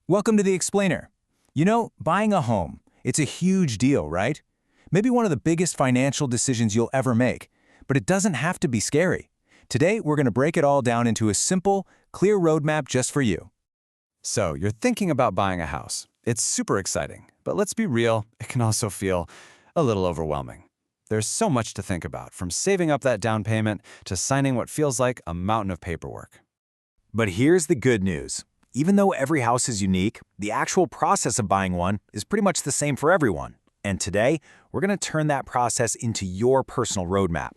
Welcome to the Explainer. You know, buying a home, it's a huge deal, right? Maybe one of the biggest financial decisions you'll ever make, but it doesn't have to be scary. Today, we're going to break it all down into a simple, clear roadmap just for you. So, you're thinking about buying a house. It's super exciting, but let's be real, it can also feel a little overwhelming. There's so much to think about, from saving up that down payment to signing what feels like a mountain of paperwork. But here's the good news. Even though every house is unique, the actual process of buying one is pretty much the same for everyone. And today, we're going to turn that process into your personal roadmap.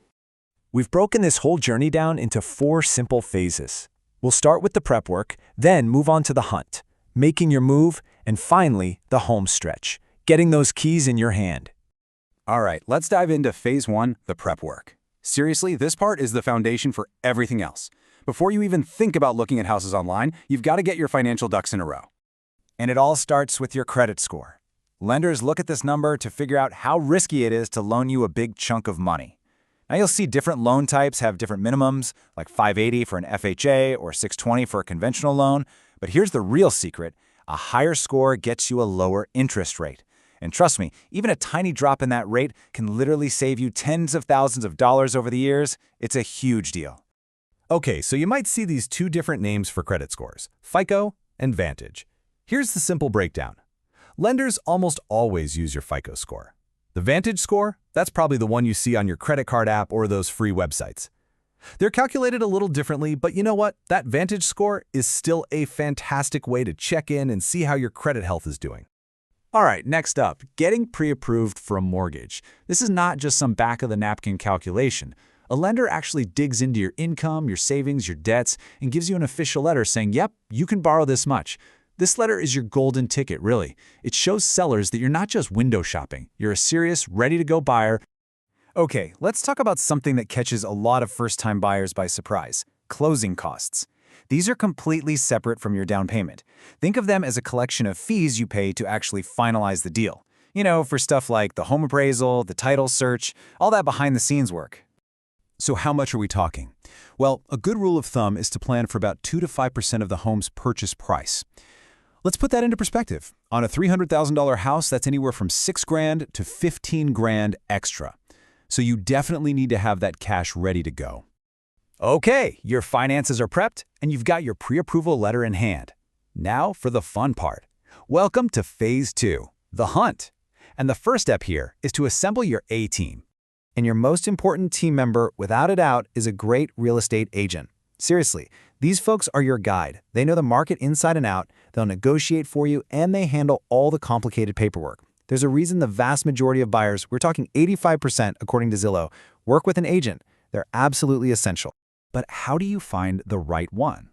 We've broken this whole journey down into 4 simple phases. We'll start with the prep work, then move on to the hunt, making your move, and finally, the home stretch, getting those keys in your hand. All right, let's dive into phase 1, the prep work. Seriously, this part is the foundation for everything else. Before you even think about looking at houses online, you've got to get your financial ducks in a row. And it all starts with your credit score. Lenders look at this number to figure out how risky it is to loan you a big chunk of money. Now you'll see different loan types have different minimums, like 580 for an FHA or 620 for a conventional loan. But here's the real secret. A higher score gets you a lower interest rate. And trust me, even a tiny drop in that rate can literally save you tens of thousands of dollars over the years. It's a huge deal. Okay, so you might see these 2 different names for credit scores, FICO and Vantage. Here's the simple breakdown. Lenders almost always use your FICO score. The Vantage score, that's probably the one you see on your credit card app or those free websites. They're calculated a little differently, but you know what? That Vantage score is still a fantastic way to check in and see how your credit health is doing. All right, next up, getting pre-approved for a mortgage. This is not just some back-of-the-napkin calculation. A lender actually digs into your income, your savings, your debts, and gives you an official letter saying, yep, you can borrow this much. This letter is your golden ticket, really. It shows sellers that you're not just window shopping. You're a serious, ready-to-go buyer. Okay, let's talk about something that catches a lot of first-time buyers by surprise: closing costs. These are completely separate from your down payment. Think of them as a collection of fees you pay to actually finalize the deal. You know, for stuff like the home appraisal, the title search, all that behind-the-scenes work. So how much are we talking? Well, a good rule of thumb is to plan for about 2 to 5% of the home's purchase price. Let's put that into perspective. On a $300,000 house, that's anywhere from $6,000 to $15,000 extra. So you definitely need to have that cash ready to go. Okay, your finances are prepped, and you've got your pre-approval letter in hand. Now for the fun part. Welcome to Phase 2, the hunt. And the first step here is to assemble your A-team. And your most important team member, without a doubt, is a great real estate agent. Seriously, these folks are your guide. They know the market inside and out, they'll negotiate for you, and they handle all the complicated paperwork. There's a reason the vast majority of buyers, we're talking 85% according to Zillow, work with an agent. They're absolutely essential. But how do you find the right one?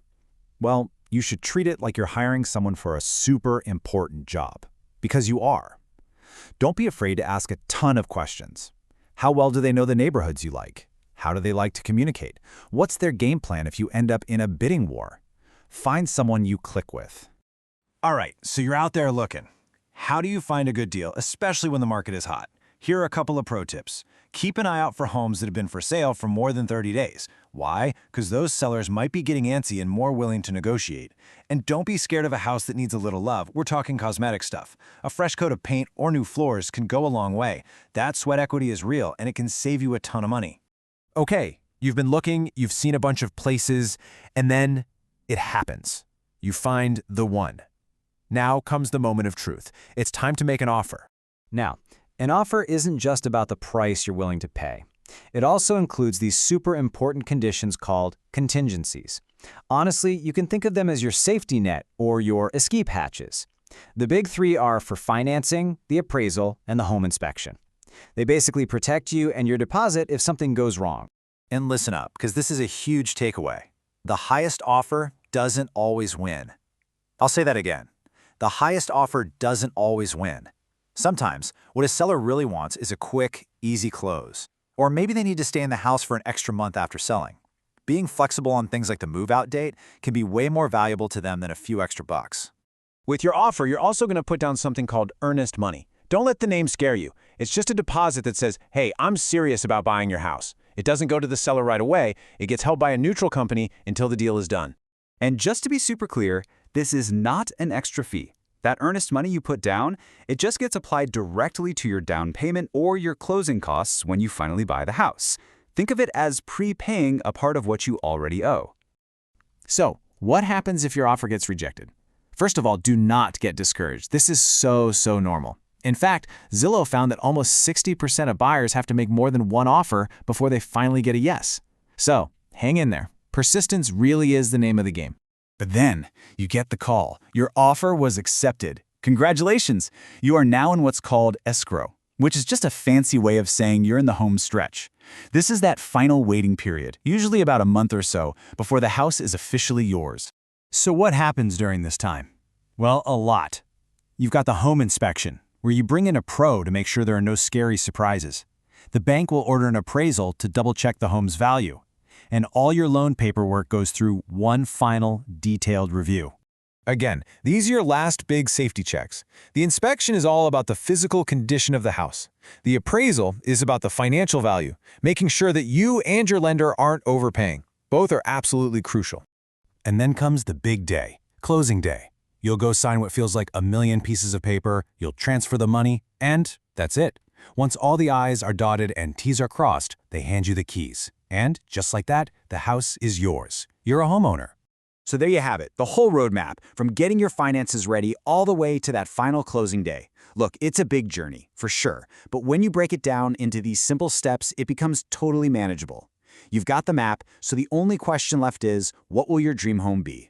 Well, you should treat it like you're hiring someone for a super important job. Because you are. Don't be afraid to ask a ton of questions. How well do they know the neighborhoods you like? How do they like to communicate? What's their game plan if you end up in a bidding war? Find someone you click with. All right, so you're out there looking. How do you find a good deal, especially when the market is hot? Here are a couple of pro tips. Keep an eye out for homes that have been for sale for more than 30 days. Why? Because those sellers might be getting antsy and more willing to negotiate. And don't be scared of a house that needs a little love. We're talking cosmetic stuff. A fresh coat of paint or new floors can go a long way. That sweat equity is real, and it can save you a ton of money. Okay, you've been looking, you've seen a bunch of places, and then it happens. You find the one. Now comes the moment of truth. It's time to make an offer. Now, an offer isn't just about the price you're willing to pay. It also includes these super important conditions called contingencies. Honestly, you can think of them as your safety net or your escape hatches. The big 3 are for financing, the appraisal, and the home inspection. They basically protect you and your deposit if something goes wrong. And listen up, because this is a huge takeaway. The highest offer doesn't always win. I'll say that again. The highest offer doesn't always win. Sometimes, what a seller really wants is a quick, easy close. Or maybe they need to stay in the house for an extra month after selling. Being flexible on things like the move-out date can be way more valuable to them than a few extra bucks. With your offer, you're also going to put down something called earnest money. Don't let the name scare you. It's just a deposit that says, hey, I'm serious about buying your house. It doesn't go to the seller right away. It gets held by a neutral company until the deal is done. And just to be super clear, This is not an extra fee. That earnest money you put down, it just gets applied directly to your down payment or your closing costs when you finally buy the house. Think of it as prepaying a part of what you already owe. So, what happens if your offer gets rejected? First of all, do not get discouraged. This is so normal. In fact, Zillow found that almost 60% of buyers have to make more than one offer before they finally get a yes. So, hang in there. Persistence really is the name of the game. But then, you get the call. Your offer was accepted. Congratulations! You are now in what's called Escrow, which is just a fancy way of saying you're in the home stretch. This is that final waiting period, usually about a month or so, before the house is officially yours. So what happens during this time? Well, a lot. You've got the home inspection, where you bring in a pro to make sure there are no scary surprises. The bank will order an appraisal to double-check the home's value. And all your loan paperwork goes through one final, detailed review. Again, these are your last big safety checks. The inspection is all about the physical condition of the house. The appraisal is about the financial value, making sure that you and your lender aren't overpaying. Both are absolutely crucial. And then comes the big day, closing day. You'll go sign what feels like a million pieces of paper, you'll transfer the money, and that's it. Once all the I's are dotted and T's are crossed, they hand you the keys. And just like that, the house is yours. You're a homeowner. So there you have it, the whole roadmap, from getting your finances ready all the way to that final closing day. Look, it's a big journey, for sure, but when you break it down into these simple steps, it becomes totally manageable. You've got the map, so the only question left is, what will your dream home be?